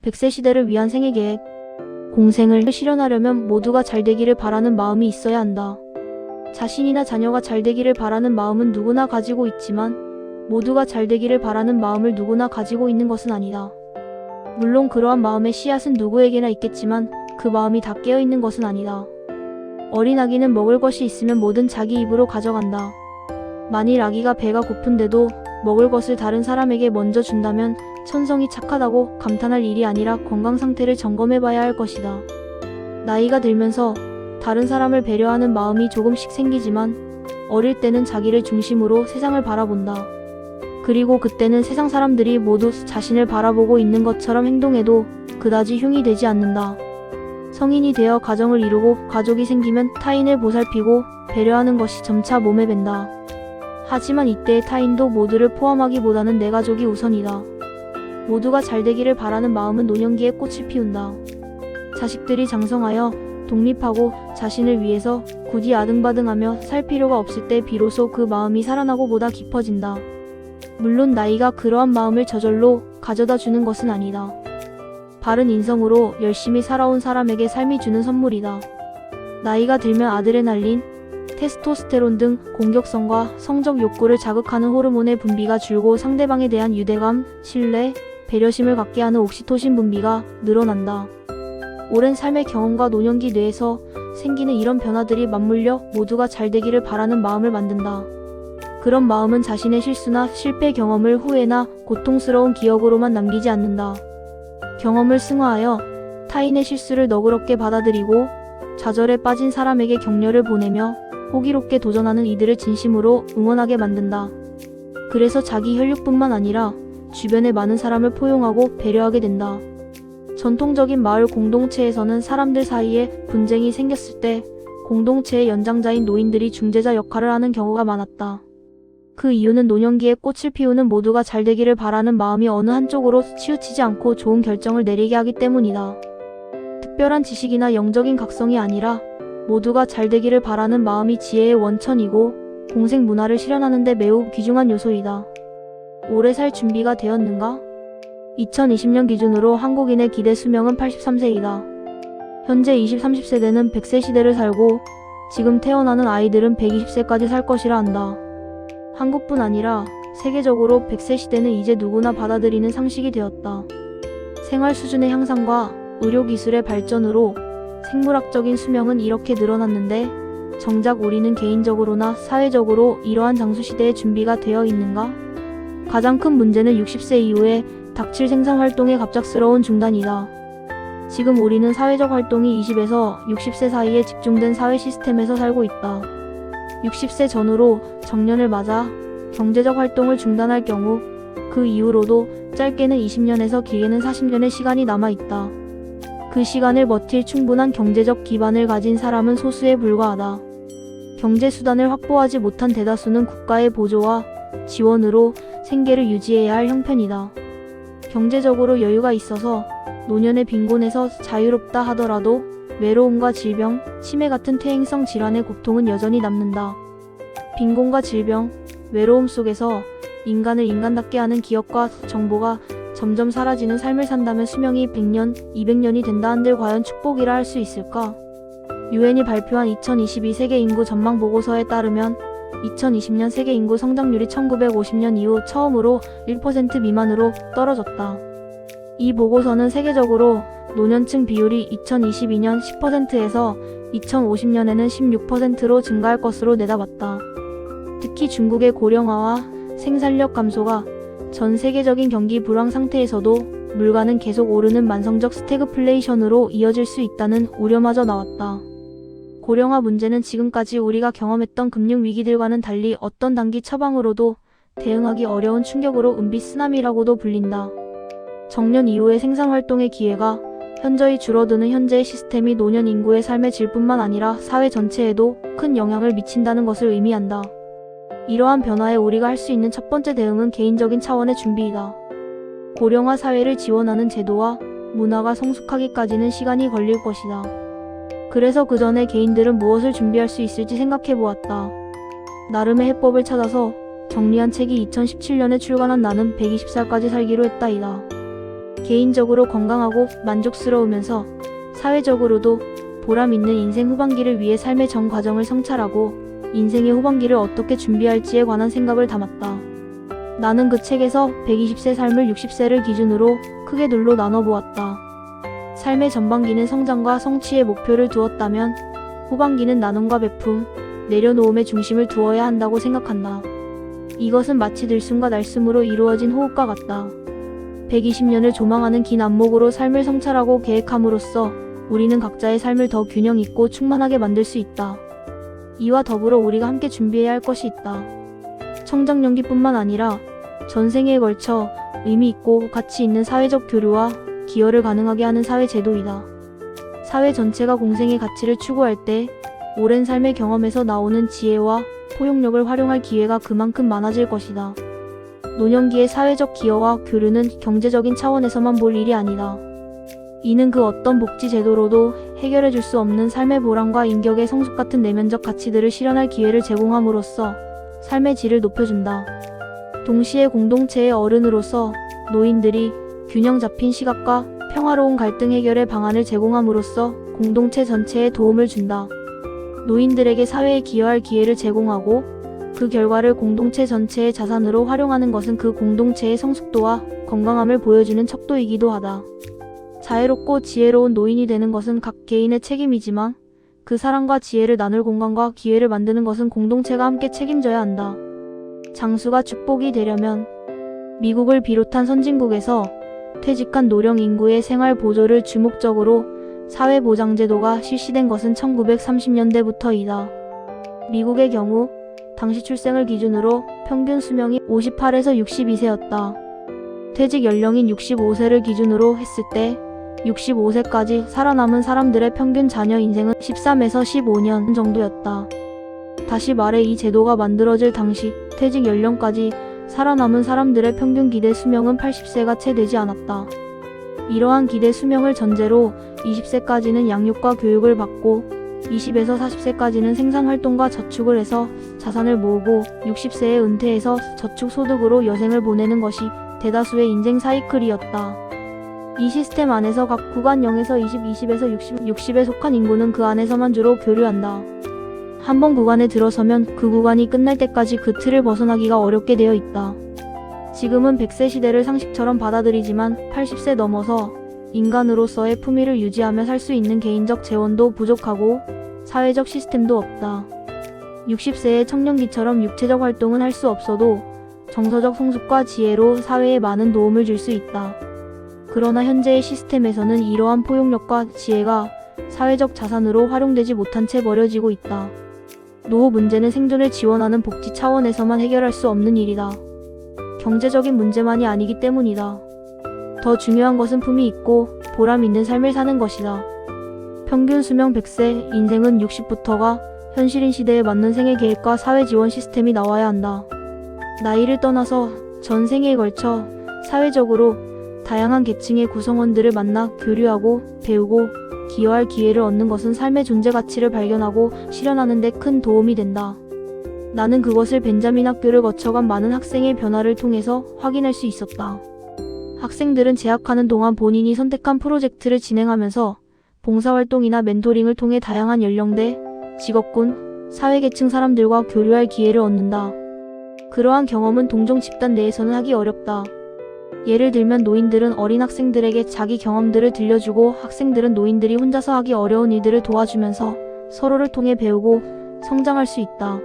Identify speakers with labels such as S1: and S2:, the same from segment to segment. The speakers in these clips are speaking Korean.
S1: 100세 시대를 위한 생애 계획. 공생을 실현하려면 모두가 잘 되기를 바라는 마음이 있어야 한다. 자신이나 자녀가 잘 되기를 바라는 마음은 누구나 가지고 있지만 모두가 잘 되기를 바라는 마음을 누구나 가지고 있는 것은 아니다. 물론 그러한 마음의 씨앗은 누구에게나 있겠지만 그 마음이 다 깨어있는 것은 아니다. 어린 아기는 먹을 것이 있으면 뭐든 자기 입으로 가져간다. 만일 아기가 배가 고픈데도 먹을 것을 다른 사람에게 먼저 준다면 천성이 착하다고 감탄할 일이 아니라 건강 상태를 점검해봐야 할 것이다. 나이가 들면서 다른 사람을 배려하는 마음이 조금씩 생기지만 어릴 때는 자기를 중심으로 세상을 바라본다. 그리고 그때는 세상 사람들이 모두 자신을 바라보고 있는 것처럼 행동해도 그다지 흉이 되지 않는다. 성인이 되어 가정을 이루고 가족이 생기면 타인을 보살피고 배려하는 것이 점차 몸에 밴다. 하지만 이때의 타인도 모두를 포함하기보다는 내 가족이 우선이다. 모두가 잘 되기를 바라는 마음은 노년기에 꽃을 피운다. 자식들이 장성하여 독립하고 자신을 위해서 굳이 아등바등하며 살 필요가 없을 때 비로소 그 마음이 살아나고 보다 깊어진다. 물론 나이가 그러한 마음을 저절로 가져다 주는 것은 아니다. 바른 인성으로 열심히 살아온 사람에게 삶이 주는 선물이다. 나이가 들면 아드레날린, 테스토스테론 등 공격성과 성적 욕구를 자극하는 호르몬의 분비가 줄고 상대방에 대한 유대감, 신뢰, 배려심을 갖게 하는 옥시토신 분비가 늘어난다. 오랜 삶의 경험과 노년기 뇌에서 생기는 이런 변화들이 맞물려 모두가 잘 되기를 바라는 마음을 만든다. 그런 마음은 자신의 실수나 실패 경험을 후회나 고통스러운 기억으로만 남기지 않는다. 경험을 승화하여 타인의 실수를 너그럽게 받아들이고 좌절에 빠진 사람에게 격려를 보내며 호기롭게 도전하는 이들을 진심으로 응원하게 만든다. 그래서 자기 혈육뿐만 아니라 주변의 많은 사람을 포용하고 배려하게 된다. 전통적인 마을 공동체에서는 사람들 사이에 분쟁이 생겼을 때 공동체의 연장자인 노인들이 중재자 역할을 하는 경우가 많았다. 그 이유는 노년기에 꽃을 피우는 모두가 잘 되기를 바라는 마음이 어느 한쪽으로 치우치지 않고 좋은 결정을 내리게 하기 때문이다. 특별한 지식이나 영적인 각성이 아니라 모두가 잘 되기를 바라는 마음이 지혜의 원천이고 공생 문화를 실현하는 데 매우 귀중한 요소이다. 오래 살 준비가 되었는가? 2020년 기준으로 한국인의 기대 수명은 83세이다. 현재 20, 30세대는 100세 시대를 살고 지금 태어나는 아이들은 120세까지 살 것이라 한다. 한국뿐 아니라 세계적으로 100세 시대는 이제 누구나 받아들이는 상식이 되었다. 생활 수준의 향상과 의료기술의 발전으로 생물학적인 수명은 이렇게 늘어났는데 정작 우리는 개인적으로나 사회적으로 이러한 장수시대에 준비가 되어 있는가? 가장 큰 문제는 60세 이후에 닥칠 생산활동의 갑작스러운 중단이다. 지금 우리는 사회적 활동이 20에서 60세 사이에 집중된 사회 시스템에서 살고 있다. 60세 전후로 정년을 맞아 경제적 활동을 중단할 경우 그 이후로도 짧게는 20년에서 길게는 40년의 시간이 남아있다. 그 시간을 버틸 충분한 경제적 기반을 가진 사람은 소수에 불과하다. 경제수단을 확보하지 못한 대다수는 국가의 보조와 지원으로 생계를 유지해야 할 형편이다. 경제적으로 여유가 있어서 노년의 빈곤에서 자유롭다 하더라도 외로움과 질병, 치매 같은 퇴행성 질환의 고통은 여전히 남는다. 빈곤과 질병, 외로움 속에서 인간을 인간답게 하는 기업과 정보가 점점 사라지는 삶을 산다면 수명이 100년, 200년이 된다 한들 과연 축복이라 할 수 있을까? 유엔이 발표한 2022 세계 인구 전망 보고서에 따르면 2020년 세계 인구 성장률이 1950년 이후 처음으로 1% 미만으로 떨어졌다. 이 보고서는 세계적으로 노년층 비율이 2022년 10%에서 2050년에는 16%로 증가할 것으로 내다봤다. 특히 중국의 고령화와 생산력 감소가 전 세계적인 경기 불황 상태에서도 물가는 계속 오르는 만성적 스태그플레이션으로 이어질 수 있다는 우려마저 나왔다. 고령화 문제는 지금까지 우리가 경험했던 금융 위기들과는 달리 어떤 단기 처방으로도 대응하기 어려운 충격으로 은비 쓰나미라고도 불린다. 정년 이후의 생산활동의 기회가 현저히 줄어드는 현재의 시스템이 노년 인구의 삶의 질뿐만 아니라 사회 전체에도 큰 영향을 미친다는 것을 의미한다. 이러한 변화에 우리가 할 수 있는 첫 번째 대응은 개인적인 차원의 준비이다. 고령화 사회를 지원하는 제도와 문화가 성숙하기까지는 시간이 걸릴 것이다. 그래서 그 전에 개인들은 무엇을 준비할 수 있을지 생각해 보았다. 나름의 해법을 찾아서 정리한 책이 2017년에 출간한 나는 120살까지 살기로 했다이다. 개인적으로 건강하고 만족스러우면서 사회적으로도 보람 있는 인생 후반기를 위해 삶의 전 과정을 성찰하고 인생의 후반기를 어떻게 준비할지에 관한 생각을 담았다. 나는 그 책에서 120세 삶을 60세를 기준으로 크게 둘로 나눠보았다. 삶의 전반기는 성장과 성취의 목표를 두었다면 후반기는 나눔과 베품, 내려놓음의 중심을 두어야 한다고 생각한다. 이것은 마치 들숨과 날숨으로 이루어진 호흡과 같다. 120년을 조망하는 긴 안목으로 삶을 성찰하고 계획함으로써 우리는 각자의 삶을 더 균형 있고 충만하게 만들 수 있다. 이와 더불어 우리가 함께 준비해야 할 것이 있다. 청장년기뿐만 아니라 전생에 걸쳐 의미 있고 가치 있는 사회적 교류와 기여를 가능하게 하는 사회제도이다. 사회 전체가 공생의 가치를 추구할 때 오랜 삶의 경험에서 나오는 지혜와 포용력을 활용할 기회가 그만큼 많아질 것이다. 노년기의 사회적 기여와 교류는 경제적인 차원에서만 볼 일이 아니다. 이는 그 어떤 복지 제도로도 해결해 줄 수 없는 삶의 보람과 인격의 성숙 같은 내면적 가치들을 실현할 기회를 제공함으로써 삶의 질을 높여준다. 동시에 공동체의 어른으로서 노인들이 균형 잡힌 시각과 평화로운 갈등 해결의 방안을 제공함으로써 공동체 전체에 도움을 준다. 노인들에게 사회에 기여할 기회를 제공하고 그 결과를 공동체 전체의 자산으로 활용하는 것은 그 공동체의 성숙도와 건강함을 보여주는 척도이기도 하다. 자애롭고 지혜로운 노인이 되는 것은 각 개인의 책임이지만 그 사랑과 지혜를 나눌 공간과 기회를 만드는 것은 공동체가 함께 책임져야 한다. 장수가 축복이 되려면 미국을 비롯한 선진국에서 퇴직한 노령 인구의 생활 보조를 주목적으로 사회보장제도가 실시된 것은 1930년대부터이다. 미국의 경우 당시 출생을 기준으로 평균 수명이 58에서 62세였다. 퇴직 연령인 65세를 기준으로 했을 때 65세까지 살아남은 사람들의 평균 자녀 인생은 13에서 15년 정도였다. 다시 말해 이 제도가 만들어질 당시 퇴직 연령까지 살아남은 사람들의 평균 기대 수명은 80세가 채 되지 않았다. 이러한 기대 수명을 전제로 20세까지는 양육과 교육을 받고 20에서 40세까지는 생산활동과 저축을 해서 자산을 모으고 60세에 은퇴해서 저축소득으로 여생을 보내는 것이 대다수의 인생 사이클이었다. 이 시스템 안에서 각 구간 0에서 20, 20에서 60에 속한 인구는 그 안에서만 주로 교류한다. 한번 구간에 들어서면 그 구간이 끝날 때까지 그 틀을 벗어나기가 어렵게 되어 있다. 지금은 100세 시대를 상식처럼 받아들이지만 80세 넘어서 인간으로서의 품위를 유지하며 살 수 있는 개인적 재원도 부족하고 사회적 시스템도 없다. 60세의 청년기처럼 육체적 활동은 할 수 없어도 정서적 성숙과 지혜로 사회에 많은 도움을 줄 수 있다. 그러나 현재의 시스템에서는 이러한 포용력과 지혜가 사회적 자산으로 활용되지 못한 채 버려지고 있다. 노후 문제는 생존을 지원하는 복지 차원에서만 해결할 수 없는 일이다. 경제적인 문제만이 아니기 때문이다. 더 중요한 것은 품이 있고 보람 있는 삶을 사는 것이다. 평균 수명 100세, 인생은 60부터가 현실인 시대에 맞는 생애 계획과 사회 지원 시스템이 나와야 한다. 나이를 떠나서 전 생애에 걸쳐 사회적으로 다양한 계층의 구성원들을 만나 교류하고 배우고 기여할 기회를 얻는 것은 삶의 존재 가치를 발견하고 실현하는 데 큰 도움이 된다. 나는 그것을 벤자민 학교를 거쳐간 많은 학생의 변화를 통해서 확인할 수 있었다. 학생들은 재학하는 동안 본인이 선택한 프로젝트를 진행하면서 봉사활동이나 멘토링을 통해 다양한 연령대, 직업군, 사회계층 사람들과 교류할 기회를 얻는다. 그러한 경험은 동종 집단 내에서는 하기 어렵다. 예를 들면 노인들은 어린 학생들에게 자기 경험들을 들려주고 학생들은 노인들이 혼자서 하기 어려운 일들을 도와주면서 서로를 통해 배우고 성장할 수 있다.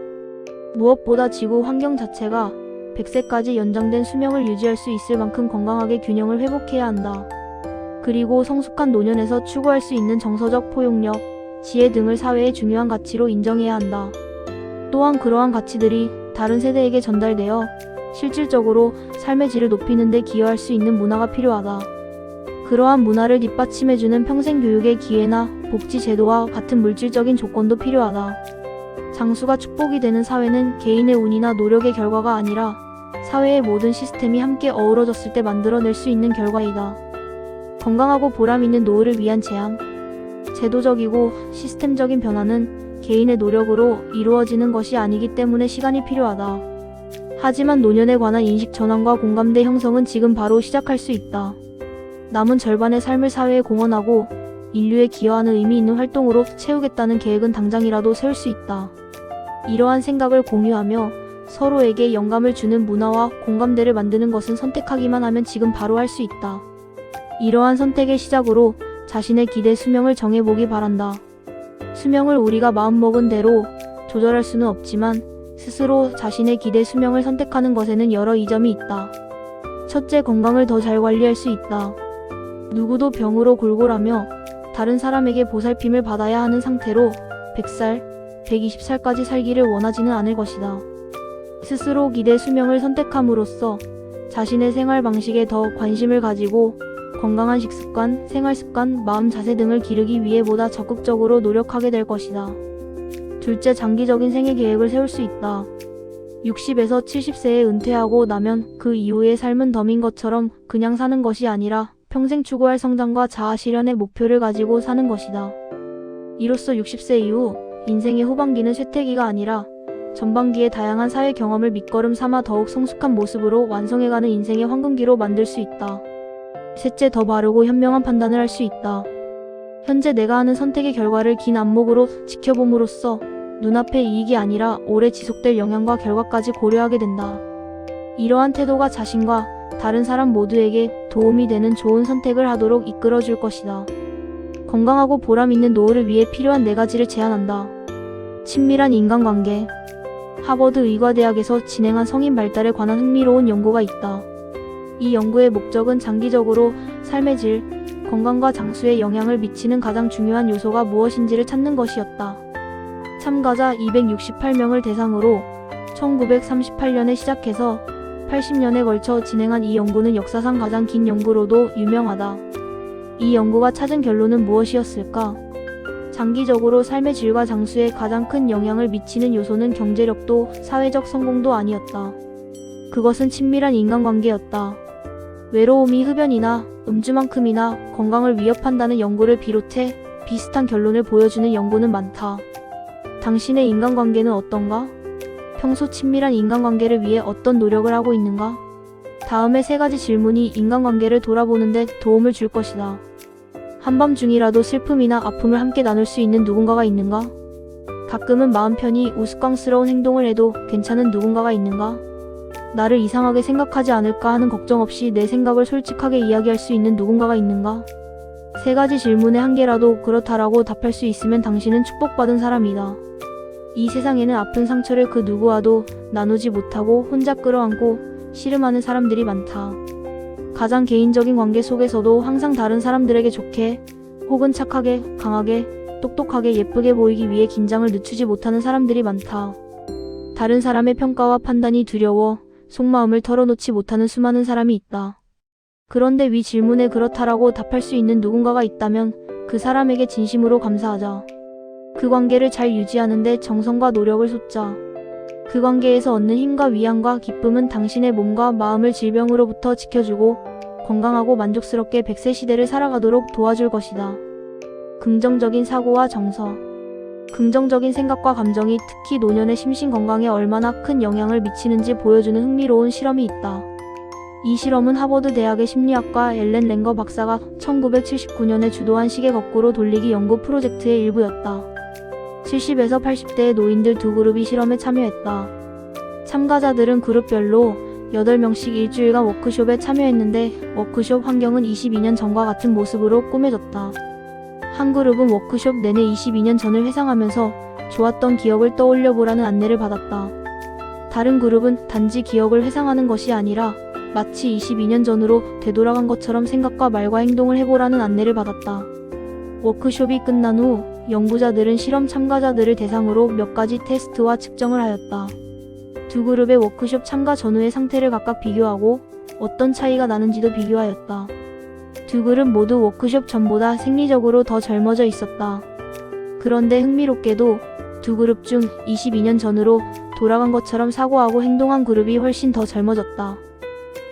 S1: 무엇보다 지구 환경 자체가 100세까지 연장된 수명을 유지할 수 있을 만큼 건강하게 균형을 회복해야 한다. 그리고 성숙한 노년에서 추구할 수 있는 정서적 포용력, 지혜 등을 사회의 중요한 가치로 인정해야 한다. 또한 그러한 가치들이 다른 세대에게 전달되어 실질적으로 삶의 질을 높이는 데 기여할 수 있는 문화가 필요하다. 그러한 문화를 뒷받침해주는 평생교육의 기회나 복지 제도와 같은 물질적인 조건도 필요하다. 장수가 축복이 되는 사회는 개인의 운이나 노력의 결과가 아니라 사회의 모든 시스템이 함께 어우러졌을 때 만들어낼 수 있는 결과이다. 건강하고 보람 있는 노후를 위한 제안, 제도적이고 시스템적인 변화는 개인의 노력으로 이루어지는 것이 아니기 때문에 시간이 필요하다. 하지만 노년에 관한 인식 전환과 공감대 형성은 지금 바로 시작할 수 있다. 남은 절반의 삶을 사회에 공헌하고 인류에 기여하는 의미 있는 활동으로 채우겠다는 계획은 당장이라도 세울 수 있다. 이러한 생각을 공유하며 서로에게 영감을 주는 문화와 공감대를 만드는 것은 선택하기만 하면 지금 바로 할 수 있다. 이러한 선택의 시작으로 자신의 기대 수명을 정해보기 바란다. 수명을 우리가 마음먹은 대로 조절할 수는 없지만 스스로 자신의 기대 수명을 선택하는 것에는 여러 이점이 있다. 첫째, 건강을 더 잘 관리할 수 있다. 누구도 병으로 골골하며 다른 사람에게 보살핌을 받아야 하는 상태로 100살, 120살까지 살기를 원하지는 않을 것이다. 스스로 기대 수명을 선택함으로써 자신의 생활 방식에 더 관심을 가지고 건강한 식습관, 생활습관, 마음 자세 등을 기르기 위해 보다 적극적으로 노력하게 될 것이다. 둘째, 장기적인 생애 계획을 세울 수 있다. 60에서 70세에 은퇴하고 나면 그 이후의 삶은 덤인 것처럼 그냥 사는 것이 아니라 평생 추구할 성장과 자아 실현의 목표를 가지고 사는 것이다. 이로써 60세 이후 인생의 후반기는 쇠퇴기가 아니라 전반기의 다양한 사회 경험을 밑거름 삼아 더욱 성숙한 모습으로 완성해가는 인생의 황금기로 만들 수 있다. 셋째, 더 바르고 현명한 판단을 할 수 있다. 현재 내가 하는 선택의 결과를 긴 안목으로 지켜봄으로써 눈앞의 이익이 아니라 오래 지속될 영향과 결과까지 고려하게 된다. 이러한 태도가 자신과 다른 사람 모두에게 도움이 되는 좋은 선택을 하도록 이끌어줄 것이다. 건강하고 보람 있는 노후를 위해 필요한 4가지를 제안한다. 친밀한 인간관계. 하버드 의과대학에서 진행한 성인 발달에 관한 흥미로운 연구가 있다. 이 연구의 목적은 장기적으로 삶의 질, 건강과 장수에 영향을 미치는 가장 중요한 요소가 무엇인지를 찾는 것이었다. 참가자 268명을 대상으로 1938년에 시작해서 80년에 걸쳐 진행한 이 연구는 역사상 가장 긴 연구로도 유명하다. 이 연구가 찾은 결론은 무엇이었을까? 장기적으로 삶의 질과 장수에 가장 큰 영향을 미치는 요소는 경제력도 사회적 성공도 아니었다. 그것은 친밀한 인간관계였다. 외로움이 흡연이나 음주만큼이나 건강을 위협한다는 연구를 비롯해 비슷한 결론을 보여주는 연구는 많다. 당신의 인간관계는 어떤가? 평소 친밀한 인간관계를 위해 어떤 노력을 하고 있는가? 다음의 3가지 질문이 인간관계를 돌아보는데 도움을 줄 것이다. 한밤중이라도 슬픔이나 아픔을 함께 나눌 수 있는 누군가가 있는가? 가끔은 마음 편히 우스꽝스러운 행동을 해도 괜찮은 누군가가 있는가? 나를 이상하게 생각하지 않을까 하는 걱정 없이 내 생각을 솔직하게 이야기할 수 있는 누군가가 있는가? 3가지 질문에 1개라도 그렇다라고 답할 수 있으면 당신은 축복받은 사람이다. 이 세상에는 아픈 상처를 그 누구와도 나누지 못하고 혼자 끌어안고 씨름하는 사람들이 많다. 가장 개인적인 관계 속에서도 항상 다른 사람들에게 좋게 혹은 착하게, 강하게, 똑똑하게 예쁘게 보이기 위해 긴장을 늦추지 못하는 사람들이 많다. 다른 사람의 평가와 판단이 두려워 속마음을 털어놓지 못하는 수많은 사람이 있다. 그런데 위 질문에 그렇다라고 답할 수 있는 누군가가 있다면 그 사람에게 진심으로 감사하자. 그 관계를 잘 유지하는데 정성과 노력을 쏟자. 그 관계에서 얻는 힘과 위안과 기쁨은 당신의 몸과 마음을 질병으로부터 지켜주고 건강하고 만족스럽게 100세 시대를 살아가도록 도와줄 것이다. 긍정적인 사고와 정서. 긍정적인 생각과 감정이 특히 노년의 심신 건강에 얼마나 큰 영향을 미치는지 보여주는 흥미로운 실험이 있다. 이 실험은 하버드 대학의 심리학과 엘렌 랭거 박사가 1979년에 주도한 시계 거꾸로 돌리기 연구 프로젝트의 일부였다. 70에서 80대의 노인들 2그룹이 실험에 참여했다. 참가자들은 그룹별로 8명씩 일주일간 워크숍에 참여했는데 워크숍 환경은 22년 전과 같은 모습으로 꾸며졌다. 한 그룹은 워크숍 내내 22년 전을 회상하면서 좋았던 기억을 떠올려보라는 안내를 받았다. 다른 그룹은 단지 기억을 회상하는 것이 아니라 마치 22년 전으로 되돌아간 것처럼 생각과 말과 행동을 해보라는 안내를 받았다. 워크숍이 끝난 후 연구자들은 실험 참가자들을 대상으로 몇 가지 테스트와 측정을 하였다. 2그룹의 워크숍 참가 전후의 상태를 각각 비교하고 어떤 차이가 나는지도 비교하였다. 2그룹 모두 워크숍 전보다 생리적으로 더 젊어져 있었다. 그런데 흥미롭게도 2그룹 중 22년 전으로 돌아간 것처럼 사고하고 행동한 그룹이 훨씬 더 젊어졌다.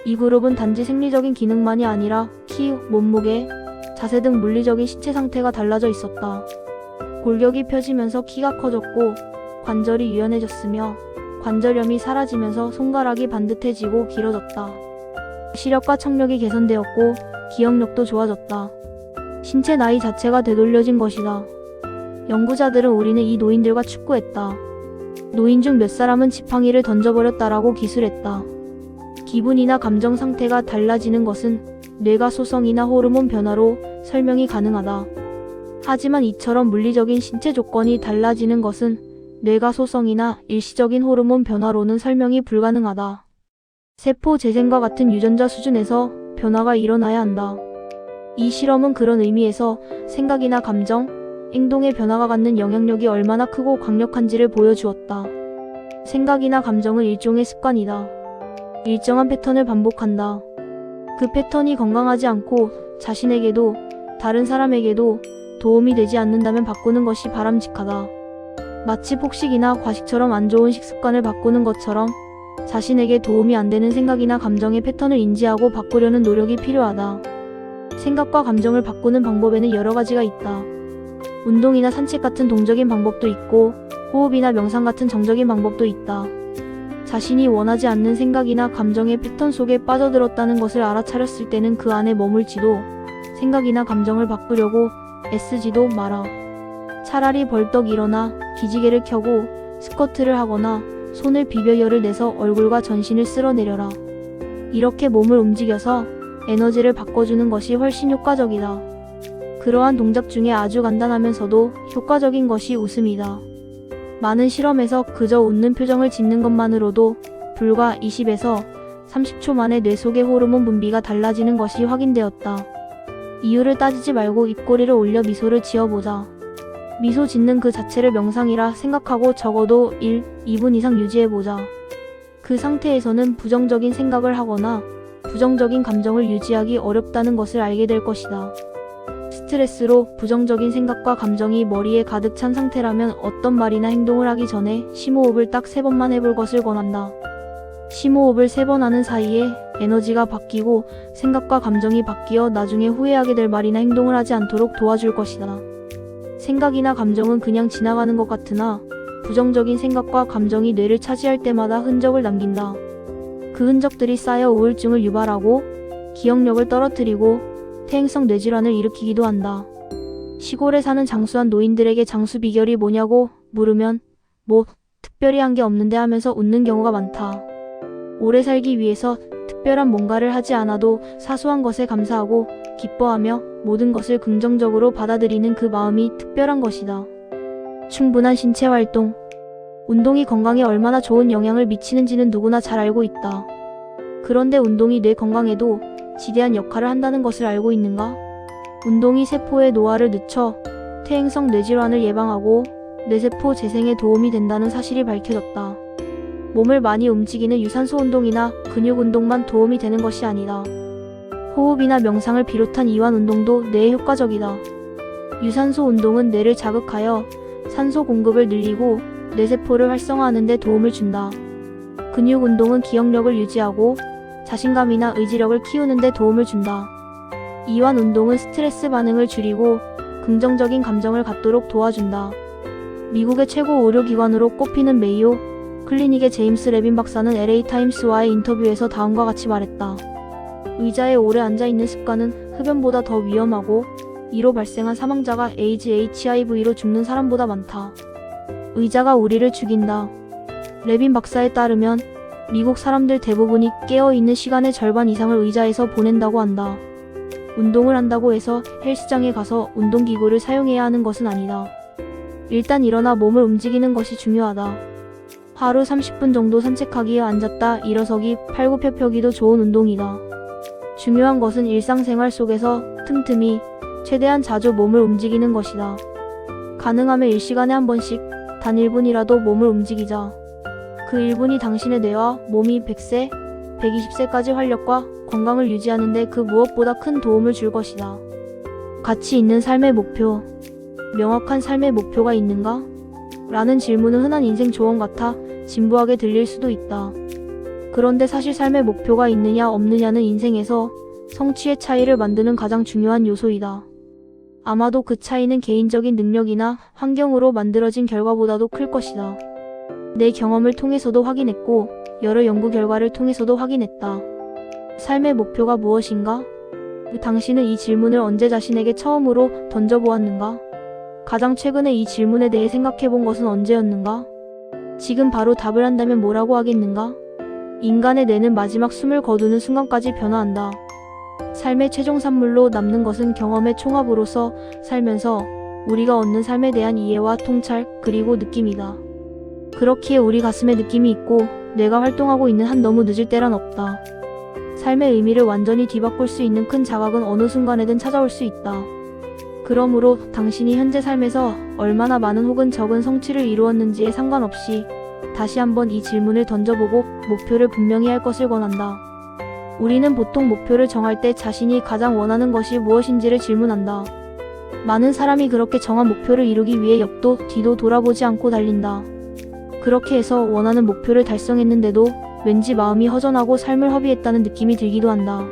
S1: 이 그룹은 단지 생리적인 기능만이 아니라 키, 몸무게, 자세 등 물리적인 신체 상태가 달라져 있었다. 골격이 펴지면서 키가 커졌고 관절이 유연해졌으며 관절염이 사라지면서 손가락이 반듯해지고 길어졌다. 시력과 청력이 개선되었고 기억력도 좋아졌다. 신체 나이 자체가 되돌려진 것이다. 연구자들은 우리는 이 노인들과 축구했다. 노인 중 몇 사람은 지팡이를 던져버렸다라고 기술했다. 기분이나 감정 상태가 달라지는 것은 뇌가 소성이나 호르몬 변화로 설명이 가능하다. 하지만 이처럼 물리적인 신체 조건이 달라지는 것은 뇌가 소성이나 일시적인 호르몬 변화로는 설명이 불가능하다. 세포 재생과 같은 유전자 수준에서 변화가 일어나야 한다. 이 실험은 그런 의미에서 생각이나 감정, 행동의 변화가 갖는 영향력이 얼마나 크고 강력한지를 보여주었다. 생각이나 감정은 일종의 습관이다. 일정한 패턴을 반복한다. 그 패턴이 건강하지 않고 자신에게도 다른 사람에게도 도움이 되지 않는다면 바꾸는 것이 바람직하다. 마치 폭식이나 과식처럼 안 좋은 식습관을 바꾸는 것처럼 자신에게 도움이 안 되는 생각이나 감정의 패턴을 인지하고 바꾸려는 노력이 필요하다. 생각과 감정을 바꾸는 방법에는 여러 가지가 있다. 운동이나 산책 같은 동적인 방법도 있고 호흡이나 명상 같은 정적인 방법도 있다. 자신이 원하지 않는 생각이나 감정의 패턴 속에 빠져들었다는 것을 알아차렸을 때는 그 안에 머물지도 생각이나 감정을 바꾸려고 애쓰지도 마라. 차라리 벌떡 일어나 기지개를 켜고 스쿼트를 하거나 손을 비벼 열을 내서 얼굴과 전신을 쓸어내려라. 이렇게 몸을 움직여서 에너지를 바꿔주는 것이 훨씬 효과적이다. 그러한 동작 중에 아주 간단하면서도 효과적인 것이 웃음이다. 많은 실험에서 그저 웃는 표정을 짓는 것만으로도 불과 20에서 30초 만에 뇌 속의 호르몬 분비가 달라지는 것이 확인되었다. 이유를 따지지 말고 입꼬리를 올려 미소를 지어보자. 미소 짓는 그 자체를 명상이라 생각하고 적어도 1, 2분 이상 유지해보자. 그 상태에서는 부정적인 생각을 하거나 부정적인 감정을 유지하기 어렵다는 것을 알게 될 것이다. 스트레스로 부정적인 생각과 감정이 머리에 가득 찬 상태라면 어떤 말이나 행동을 하기 전에 심호흡을 딱 3번만 해볼 것을 권한다. 심호흡을 3번 하는 사이에 에너지가 바뀌고 생각과 감정이 바뀌어 나중에 후회하게 될 말이나 행동을 하지 않도록 도와줄 것이다. 생각이나 감정은 그냥 지나가는 것 같으나 부정적인 생각과 감정이 뇌를 차지할 때마다 흔적을 남긴다. 그 흔적들이 쌓여 우울증을 유발하고 기억력을 떨어뜨리고 퇴행성 뇌질환을 일으키기도 한다. 시골에 사는 장수한 노인들에게 장수 비결이 뭐냐고 물으면 뭐 특별히 한 게 없는데 하면서 웃는 경우가 많다. 오래 살기 위해서 특별한 뭔가를 하지 않아도 사소한 것에 감사하고 기뻐하며 모든 것을 긍정적으로 받아들이는 그 마음이 특별한 것이다. 충분한 신체 활동. 운동이 건강에 얼마나 좋은 영향을 미치는지는 누구나 잘 알고 있다. 그런데 운동이 뇌 건강에도 지대한 역할을 한다는 것을 알고 있는가? 운동이 세포의 노화를 늦춰 퇴행성 뇌질환을 예방하고 뇌세포 재생에 도움이 된다는 사실이 밝혀졌다. 몸을 많이 움직이는 유산소 운동이나 근육 운동만 도움이 되는 것이 아니다. 호흡이나 명상을 비롯한 이완 운동도 뇌에 효과적이다. 유산소 운동은 뇌를 자극하여 산소 공급을 늘리고 뇌세포를 활성화하는 데 도움을 준다. 근육 운동은 기억력을 유지하고 자신감이나 의지력을 키우는 데 도움을 준다. 이완 운동은 스트레스 반응을 줄이고 긍정적인 감정을 갖도록 도와준다. 미국의 최고 의료기관으로 꼽히는 메이오 클리닉의 제임스 레빈 박사는 LA 타임스와의 인터뷰에서 다음과 같이 말했다. 의자에 오래 앉아있는 습관은 흡연보다 더 위험하고 이로 발생한 사망자가 에이즈 HIV로 죽는 사람보다 많다. 의자가 우리를 죽인다. 레빈 박사에 따르면 미국 사람들 대부분이 깨어있는 시간의 절반 이상을 의자에서 보낸다고 한다. 운동을 한다고 해서 헬스장에 가서 운동기구를 사용해야 하는 것은 아니다. 일단 일어나 몸을 움직이는 것이 중요하다. 하루 30분 정도 산책하기에 앉았다 일어서기 팔굽혀펴기도 좋은 운동이다. 중요한 것은 일상생활 속에서 틈틈이 최대한 자주 몸을 움직이는 것이다. 가능하면 1시간에 한 번씩 단 1분이라도 몸을 움직이자. 그 1분이 당신의 뇌와 몸이 100세, 120세까지 활력과 건강을 유지하는 데 그 무엇보다 큰 도움을 줄 것이다. 가치 있는 삶의 목표. 명확한 삶의 목표가 있는가? 라는 질문은 흔한 인생 조언 같아 진부하게 들릴 수도 있다. 그런데 사실 삶의 목표가 있느냐 없느냐는 인생에서 성취의 차이를 만드는 가장 중요한 요소이다. 아마도 그 차이는 개인적인 능력이나 환경으로 만들어진 결과보다도 클 것이다. 내 경험을 통해서도 확인했고 여러 연구 결과를 통해서도 확인했다. 삶의 목표가 무엇인가? 당신은 이 질문을 언제 자신에게 처음으로 던져보았는가? 가장 최근에 이 질문에 대해 생각해본 것은 언제였는가? 지금 바로 답을 한다면 뭐라고 하겠는가? 인간의 뇌는 마지막 숨을 거두는 순간까지 변화한다. 삶의 최종 산물로 남는 것은 경험의 총합으로서 살면서 우리가 얻는 삶에 대한 이해와 통찰, 그리고 느낌이다. 그렇기에 우리 가슴에 느낌이 있고 뇌가 활동하고 있는 한 너무 늦을 때란 없다. 삶의 의미를 완전히 뒤바꿀 수 있는 큰 자각은 어느 순간에든 찾아올 수 있다. 그러므로 당신이 현재 삶에서 얼마나 많은 혹은 적은 성취를 이루었는지에 상관없이 다시 한번 이 질문을 던져보고 목표를 분명히 할 것을 권한다. 우리는 보통 목표를 정할 때 자신이 가장 원하는 것이 무엇인지를 질문한다. 많은 사람이 그렇게 정한 목표를 이루기 위해 옆도 뒤도 돌아보지 않고 달린다. 그렇게 해서 원하는 목표를 달성했는데도 왠지 마음이 허전하고 삶을 허비했다는 느낌이 들기도 한다.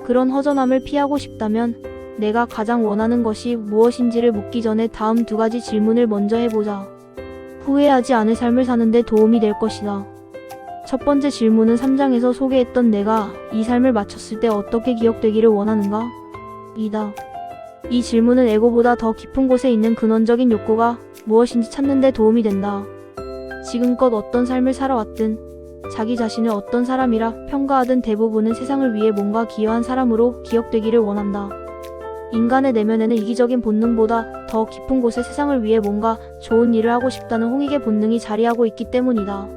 S1: 그런 허전함을 피하고 싶다면 내가 가장 원하는 것이 무엇인지를 묻기 전에 다음 두 가지 질문을 먼저 해보자. 후회하지 않을 삶을 사는데 도움이 될 것이다. 첫 번째 질문은 3장에서 소개했던 내가 이 삶을 마쳤을 때 어떻게 기억되기를 원하는가? 이다. 이 질문은 에고보다 더 깊은 곳에 있는 근원적인 욕구가 무엇인지 찾는 데 도움이 된다. 지금껏 어떤 삶을 살아왔든 자기 자신을 어떤 사람이라 평가하든 대부분은 세상을 위해 뭔가 기여한 사람으로 기억되기를 원한다. 인간의 내면에는 이기적인 본능보다 더 깊은 곳에 세상을 위해 뭔가 좋은 일을 하고 싶다는 홍익의 본능이 자리하고 있기 때문이다.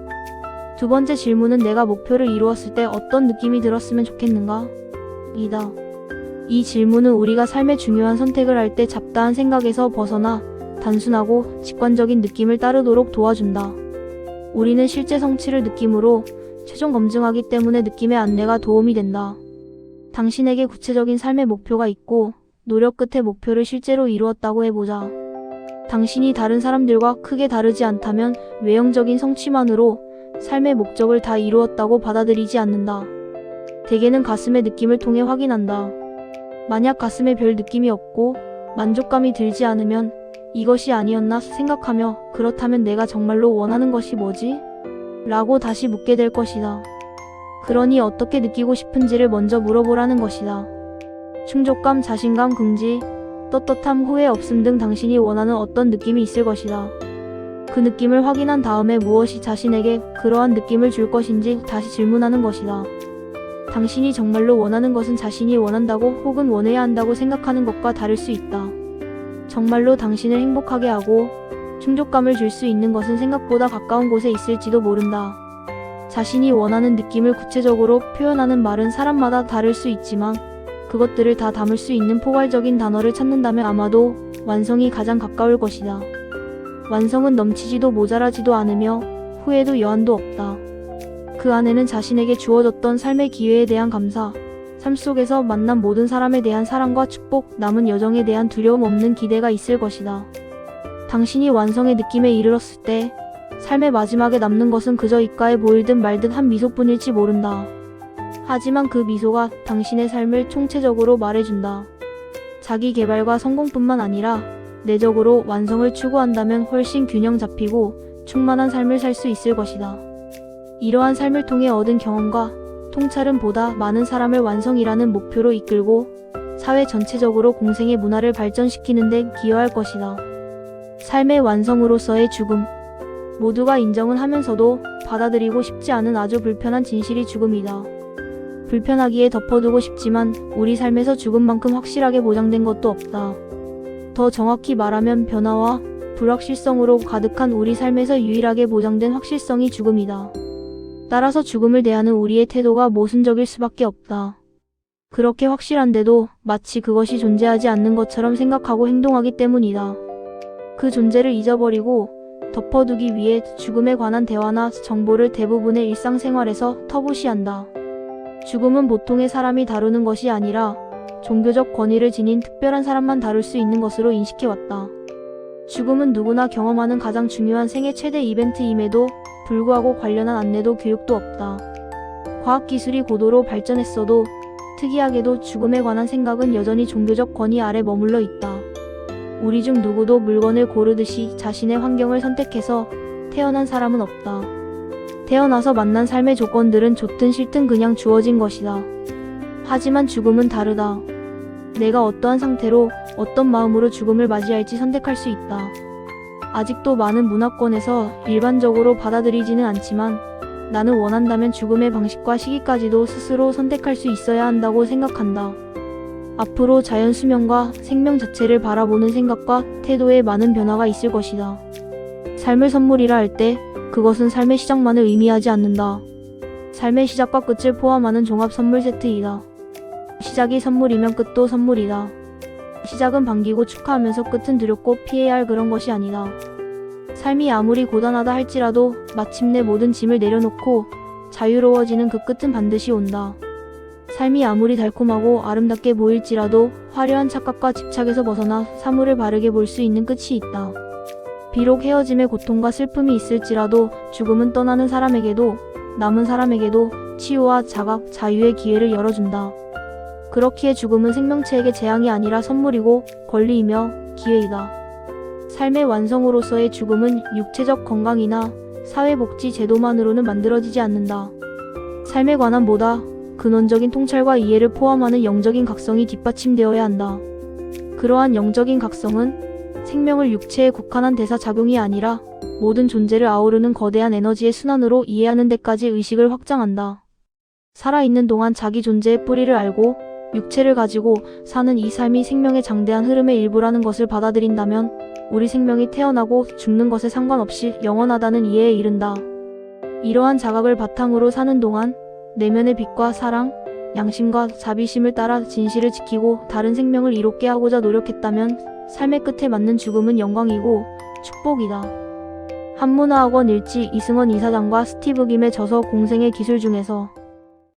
S1: 두 번째 질문은 내가 목표를 이루었을 때 어떤 느낌이 들었으면 좋겠는가? 이다. 이 질문은 우리가 삶의 중요한 선택을 할 때 잡다한 생각에서 벗어나 단순하고 직관적인 느낌을 따르도록 도와준다. 우리는 실제 성취를 느낌으로 최종 검증하기 때문에 느낌의 안내가 도움이 된다. 당신에게 구체적인 삶의 목표가 있고 노력 끝에 목표를 실제로 이루었다고 해보자. 당신이 다른 사람들과 크게 다르지 않다면 외형적인 성취만으로 삶의 목적을 다 이루었다고 받아들이지 않는다. 대개는 가슴의 느낌을 통해 확인한다. 만약 가슴에 별 느낌이 없고 만족감이 들지 않으면 이것이 아니었나 생각하며 그렇다면 내가 정말로 원하는 것이 뭐지? 라고 다시 묻게 될 것이다. 그러니 어떻게 느끼고 싶은지를 먼저 물어보라는 것이다. 충족감, 자신감, 긍지, 떳떳함, 후회 없음 등 당신이 원하는 어떤 느낌이 있을 것이다. 그 느낌을 확인한 다음에 무엇이 자신에게 그러한 느낌을 줄 것인지 다시 질문하는 것이다. 당신이 정말로 원하는 것은 자신이 원한다고 혹은 원해야 한다고 생각하는 것과 다를 수 있다. 정말로 당신을 행복하게 하고 충족감을 줄 수 있는 것은 생각보다 가까운 곳에 있을지도 모른다. 자신이 원하는 느낌을 구체적으로 표현하는 말은 사람마다 다를 수 있지만 그것들을 다 담을 수 있는 포괄적인 단어를 찾는다면 아마도 완성이 가장 가까울 것이다. 완성은 넘치지도 모자라지도 않으며 후회도 여한도 없다. 그 안에는 자신에게 주어졌던 삶의 기회에 대한 감사, 삶 속에서 만난 모든 사람에 대한 사랑과 축복, 남은 여정에 대한 두려움 없는 기대가 있을 것이다. 당신이 완성의 느낌에 이르렀을 때 삶의 마지막에 남는 것은 그저 입가에 보일 듯 말 듯 한 미소뿐일지 모른다. 하지만 그 미소가 당신의 삶을 총체적으로 말해준다. 자기 개발과 성공뿐만 아니라 내적으로 완성을 추구한다면 훨씬 균형 잡히고 충만한 삶을 살 수 있을 것이다. 이러한 삶을 통해 얻은 경험과 통찰은 보다 많은 사람을 완성이라는 목표로 이끌고 사회 전체적으로 공생의 문화를 발전시키는 데 기여할 것이다. 삶의 완성으로서의 죽음. 모두가 인정은 하면서도 받아들이고 싶지 않은 아주 불편한 진실이 죽음이다. 불편하기에 덮어두고 싶지만 우리 삶에서 죽음만큼 확실하게 보장된 것도 없다. 더 정확히 말하면 변화와 불확실성으로 가득한 우리 삶에서 유일하게 보장된 확실성이 죽음이다. 따라서 죽음을 대하는 우리의 태도가 모순적일 수밖에 없다. 그렇게 확실한데도 마치 그것이 존재하지 않는 것처럼 생각하고 행동하기 때문이다. 그 존재를 잊어버리고 덮어두기 위해 죽음에 관한 대화나 정보를 대부분의 일상생활에서 터부시한다. 죽음은 보통의 사람이 다루는 것이 아니라 종교적 권위를 지닌 특별한 사람만 다룰 수 있는 것으로 인식해왔다. 죽음은 누구나 경험하는 가장 중요한 생애 최대 이벤트임에도 불구하고 관련한 안내도 교육도 없다. 과학기술이 고도로 발전했어도 특이하게도 죽음에 관한 생각은 여전히 종교적 권위 아래 머물러 있다. 우리 중 누구도 물건을 고르듯이 자신의 환경을 선택해서 태어난 사람은 없다. 태어나서 만난 삶의 조건들은 좋든 싫든 그냥 주어진 것이다. 하지만 죽음은 다르다. 내가 어떠한 상태로 어떤 마음으로 죽음을 맞이할지 선택할 수 있다. 아직도 많은 문화권에서 일반적으로 받아들이지는 않지만 나는 원한다면 죽음의 방식과 시기까지도 스스로 선택할 수 있어야 한다고 생각한다. 앞으로 자연 수명과 생명 자체를 바라보는 생각과 태도에 많은 변화가 있을 것이다. 삶을 선물이라 할 때 그것은 삶의 시작만을 의미하지 않는다. 삶의 시작과 끝을 포함하는 종합 선물 세트이다. 시작이 선물이면 끝도 선물이다. 시작은 반기고 축하하면서 끝은 두렵고 피해야 할 그런 것이 아니다. 삶이 아무리 고단하다 할지라도 마침내 모든 짐을 내려놓고 자유로워지는 그 끝은 반드시 온다. 삶이 아무리 달콤하고 아름답게 보일지라도 화려한 착각과 집착에서 벗어나 사물을 바르게 볼 수 있는 끝이 있다. 비록 헤어짐의 고통과 슬픔이 있을지라도 죽음은 떠나는 사람에게도 남은 사람에게도 치유와 자각, 자유의 기회를 열어준다. 그렇기에 죽음은 생명체에게 재앙이 아니라 선물이고 권리이며 기회이다. 삶의 완성으로서의 죽음은 육체적 건강이나 사회복지 제도만으로는 만들어지지 않는다. 삶에 관한 보다 근원적인 통찰과 이해를 포함하는 영적인 각성이 뒷받침되어야 한다. 그러한 영적인 각성은 생명을 육체에 국한한 대사작용이 아니라 모든 존재를 아우르는 거대한 에너지의 순환으로 이해하는 데까지 의식을 확장한다. 살아있는 동안 자기 존재의 뿌리를 알고 육체를 가지고 사는 이 삶이 생명의 장대한 흐름의 일부라는 것을 받아들인다면 우리 생명이 태어나고 죽는 것에 상관없이 영원하다는 이해에 이른다. 이러한 자각을 바탕으로 사는 동안 내면의 빛과 사랑, 양심과 자비심을 따라 진실을 지키고 다른 생명을 이롭게 하고자 노력했다면 삶의 끝에 맞는 죽음은 영광이고 축복이다. 한문화학원 일지 이승원 이사장과 스티브 김의 저서 공생의 기술 중에서